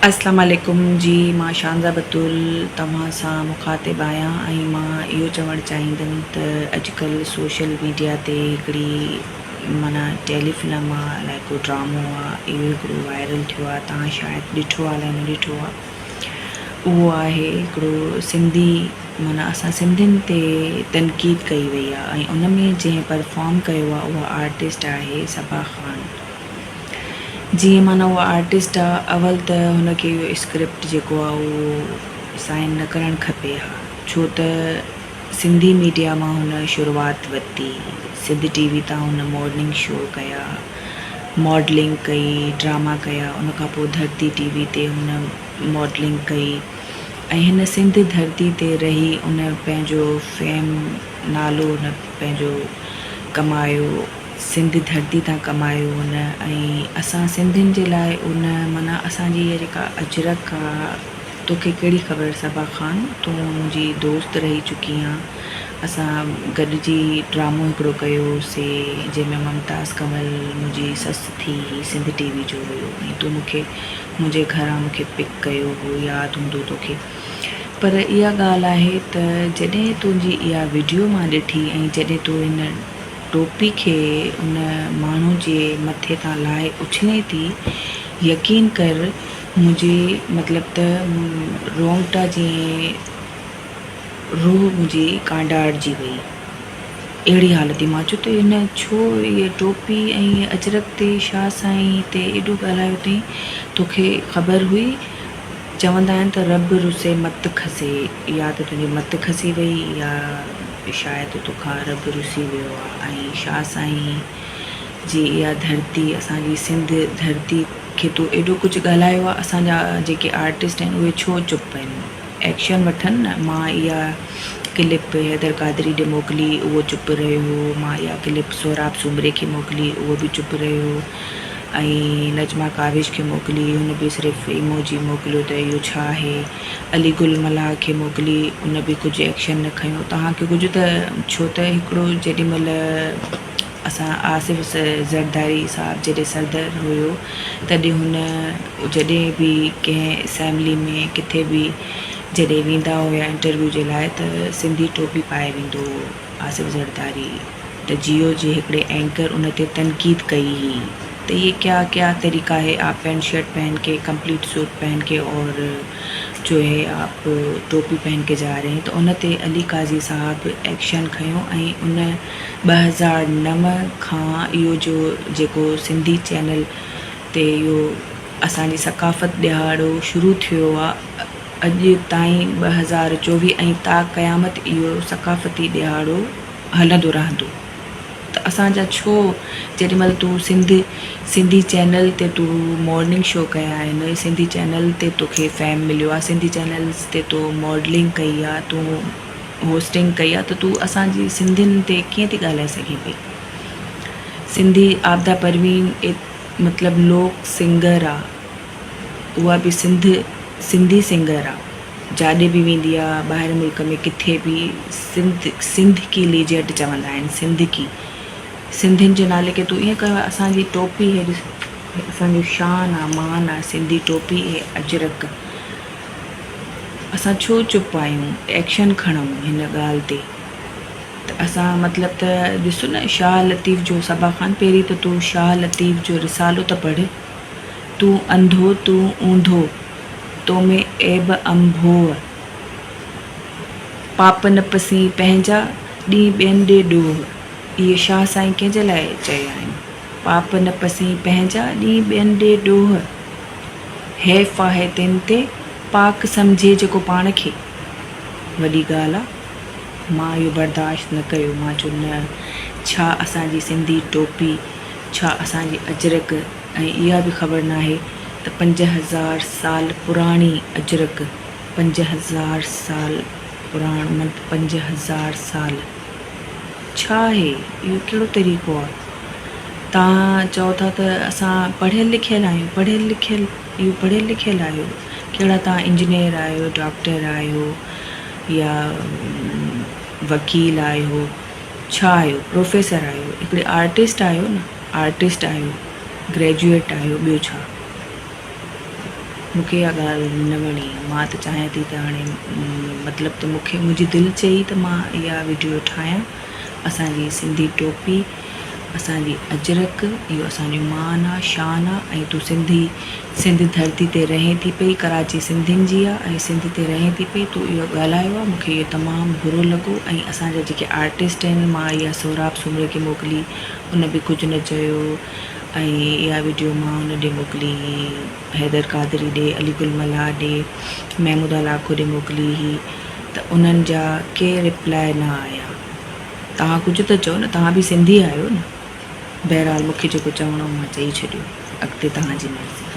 अस्सलाम वालेकुम जी। मां शांजा बतूल तव्हां सां मुखातिब आहियां ऐं मां इहो चवणु चाहींदमि त अॼुकल्ह सोशल मीडिया ते हिकिड़ी माना टेलीफिल्म आहे, अलाए को ड्रामो आहे, इहो हिकिड़ो वायरल थियो आहे। तव्हां शायदि ॾिठो आहे, अलाए न ॾिठो आहे। उहो आहे हिकिड़ो सिंधी, माना असां सिंधियुनि ते तनक़ीद कई वई आहे ऐं उन में जंहिं परफॉर्म कयो आहे उहा आर्टिस्ट आहे सबा ख़ान। जीअं माना उहा आर्टिस्ट आहे, अवल त हुनखे इहो स्क्रिप्ट जेको आहे उहो साइन न करणु खपे हा, छो त सिंधी मीडिया मां हुन शुरूआति वरिती। सिंध टीवी तां हुन मॉर्निंग शो कया, मॉडलिंग कई, ड्रामा कया। उन खां पोइ धरती टीवी ते हुन मॉडलिंग कई ऐं हिन सिंध धरती ते रही उन पंहिंजो फेम नालो हुन पंहिंजो कमायो, सिंध धरती तां कमायो हुन। ऐं असां सिंधियुनि जे लाइ उन माना असांजी इहा जेका अजरक आहे, तोखे कहिड़ी ख़बर सबा ख़ान, तूं मुंहिंजी दोस्त रही चुकी आहे। असां गॾिजी ड्रामो हिकिड़ो कयोसीं जंहिंमें मुमताज़ कमल मुंहिंजी ससु थी, सिंध टीवी जो हुयो ऐं तूं मूंखे मुंहिंजे घरां मूंखे पिक कयो हो, यादि हूंदो तोखे। पर इहा ॻाल्हि आहे त जॾहिं तुंहिंजी इहा वीडियो मां ॾिठी ऐं जॾहिं तूं हिन टोपी खे उन माण्हू जे मथे तां लाहे उछिने थी, यकीन कर मुंहिंजे मतिलबु त रोंगटा जीअं रूह मुंहिंजी कांडाड़जी वई, अहिड़ी हालति। मां चयो त हिन छो इहा टोपी ऐं अजरक ते छा साईं ते एॾो ॻाल्हायो अथई, तोखे ख़बर हुई? चवंदा आहिनि त रब रुसे मत खसे, या त तुंहिंजी मत खसी वई या शायदि तोखां रब रुसी वियो आहे। ऐं छा साईं जी इहा धरती, असांजी सिंध धरती खे तूं एॾो कुझु ॻाल्हायो आहे। असांजा जेके आर्टिस्ट आहिनि उहे छो चुप आहिनि, एक्शन वठनि न। मां इहा क्लिप हैदर क़ादरी ॾे मोकिली, उहो चुप रहियो। मां इहा क्लिप सोराब सूमरे खे मोकिली, उहो बि चुप रहियो। ऐं नजमा काविश खे मोकिली, हुन बि सिर्फ़ु इमोजी मोकिलियो त इहो छा आहे। अली गुल मलाह खे मोकिली, उन बि कुझु एक्शन न खयो। तव्हांखे कुझु त छो त हिकिड़ो जेॾीमहिल असां आसिफ़ ज़रदारी साहिबु जॾहिं सरदर हुयो, तॾहिं हुन जॾहिं बि कंहिं असेंबली में किथे बि जॾहिं वेंदा हुया इंटरव्यू जे लाइ, त सिंधी टोपी पाए वेंदो हुओ आसिफ़ ज़रदारी। त जियो जे हिकिड़े एंकर उन ते तनक़ीद कई हुई तो ये क्या क्या तरीका है, आप पैंट शर्ट पहन के, कंप्लीट सूट पहन के और जो है आप टोपी पहन के जा रहे हैं। तो उन ते अली काज़ी साहब एक्शन खयो ऐं उन 2009 खां इहो जो जेको सिंधी चैनल ते इहो असांजी सकाफ़त ॾियारो शुरू थियो आहे, अॼु ताईं 2024 ऐं ता क़यामत इहो सकाफ़ती ॾियारो हलंदो रहंदो। त असांजा छो जेॾीमहिल तूं सिंधी चैनल ते तूं मॉर्निंग शो कया आहिनि, सिंधी चैनल ते तोखे फेम मिलियो आहे, सिंधी चैनल्स ते तूं मॉडलिंग कई आहे, तूं होस्टिंग कई आहे, त तूं असांजी सिंधियुनि ते कीअं थी ॻाल्हाए सघे पई। सिंधी आबदा परवीन मतिलबु लोक सिंगर आहे, उहा बि सिंधी सिंगर आहे। जाॾे बि वेंदी आहे ॿाहिरि मुल्क में किथे बि, सिंध की लीजेंड चवंदा आहिनि, सिंध की। सिंधियुनि जे नाले खे तूं ईअं कयो। असांजी टोपी हे असांजो शान आहे, मान आहे, सिंधी टोपी हे अजरक। असां छो चुप आहियूं, एक्शन खणूं हिन ॻाल्हि ते। त असां मतिलबु त ॾिसो न, शाह लतीफ़ जो सबा ख़ान, पहिरीं त तूं शाह लतीफ़ जो रिसालो त पढ़। तूं अंधो तूं ऊंधो, तो में ऐब अंभोव, पाप न पसी पंहिंजा ॾींहुं ॿियनि ॾे ॾोह। इहे शाह साईं कंहिंजे लाइ चया आहिनि? पाप न पसी पंहिंजा ॾींहुं ॿियनि ॾे ॾोह, हैफ़ आहे तिन ते पाक सम्झे जेको पाण खे। वॾी ॻाल्हि आहे। मां इहो बर्दाश्त न कयो। मां चयो न, छा असांजी सिंधी टोपी, छा असांजी अजरक, ऐं इहा बि ख़बर न आहे त 5000 साल पुराणी अजरक, 5000 साल पुराणो, 5000 साल छा आहे? इहो कहिड़ो तरीक़ो आहे? तव्हां चओ था त असां पढ़ियल लिखियल आहियूं, इहो पढ़ियल लिखियल आहियो? कहिड़ा तव्हां इंजीनियर आहियो, डॉक्टर आहियो या वकील आहियो, छा आहियो? प्रोफेसर आहियो? हिकिड़े आर्टिस्ट आहियो न, आर्टिस्ट आहियो, ग्रेजुएट आहियो, ॿियो छा? मूंखे इहा ॻाल्हि न वणी। मां त चाहियां थी त हाणे मतिलबु त मूंखे मुंहिंजी दिलि चई त मां इहा वीडियो ठाहियां। असांजी सिंधी टोपी, असांजी अजरक, इहो असांजो मान आहे, शान आहे। ऐं तूं सिंध धरती ते रहे थी पई, कराची सिंधियुनि जी आहे ऐं सिंध ते रहे थी पई, तूं इहो ॻाल्हायो आहे, मूंखे इहो तमामु बुरो लॻो। ऐं असांजा जेके आर्टिस्ट आहिनि, मां इहा सोहराब सुमरे खे मोकिली, उन बि कुझु न चयो। ऐं इहा वीडियो मां हुन ॾे मोकिली, हैदर कादरी ॾे, अलीगुल मल्हार ॾे, महमूदा लाखो ॾे मोकिली हुई, त उन्हनि जा के रिप्लाए न आया। तव्हां कुझु त चओ न, तव्हां बि सिंधी आहियो न। बहरहाल मूंखे जेको चवणो मां चई छॾियो, अॻिते तव्हांजी मर्ज़ी।